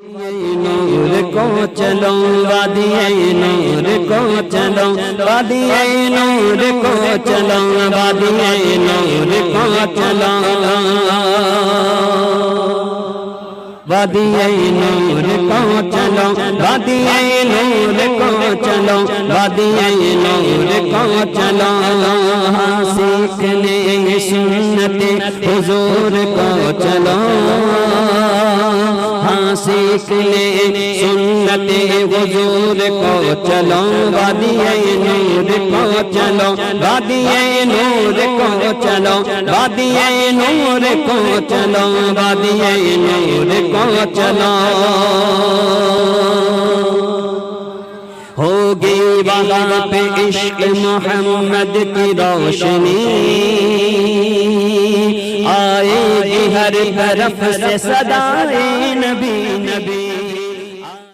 نور کو چلو وادی نور کو چلو وادی نور کو چلو وادی نور کو چلو وادی نور کو چلو وادی نور کو چلو وادی نور کو چلو سیکھنے سنت حضور کو چلو سیکھ لے سنت حضور کو چلو وادی نور کو چلو وادی نور کو چلو وادی نور کو چلو وادی نور کو چلو ہوگی وہاں پہ عشق محمد کی روشنی آئے گی ہر طرف سے صدائے نبی نبی